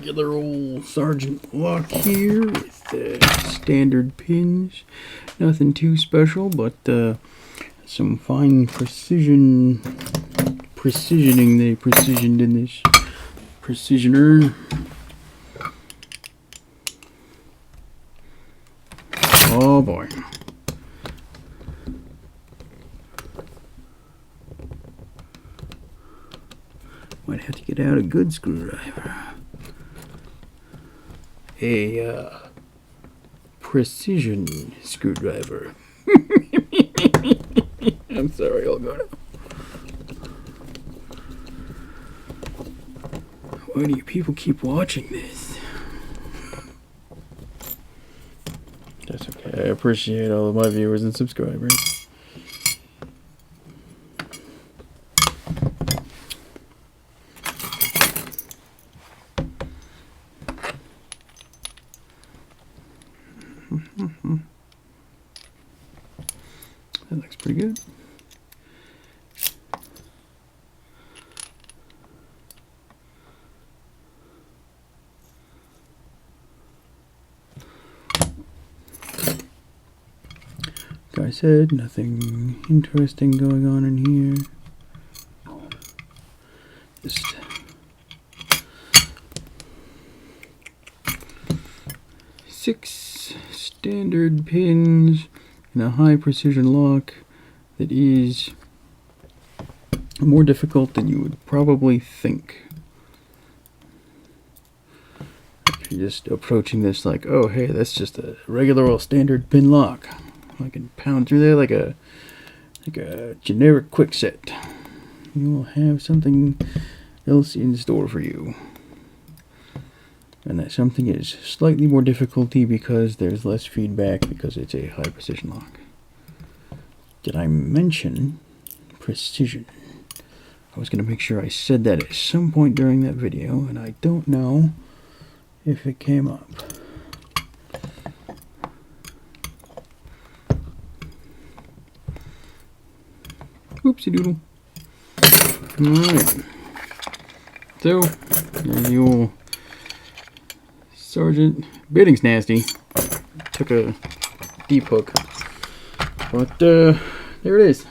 regular old Sargent lock here with standard pins. Nothing too special, but some fine precisioning they precisioned in this precisioner. Oh boy. Might have to get out a good screwdriver. A precision screwdriver. I'm sorry, I'll go now. Why do you people keep watching this? That's okay. I appreciate all of my viewers and subscribers. That looks pretty good. Like I said, nothing interesting going on in here. Just six standard pins and a high precision lock that is more difficult than you would probably think. If you're just approaching this like, oh hey, that's just a regular old standard pin lock. I can pound through there like a generic quick set. You will have something else in store for you. And that something is slightly more difficulty because there's less feedback because it's a high precision lock. Did I mention precision? I was going to make sure I said that at some point during that video, and I don't know if it came up. Oopsie doodle. Alright. So, there's the old Sargent. Bitting's nasty. Took a deep hook. But, there it is.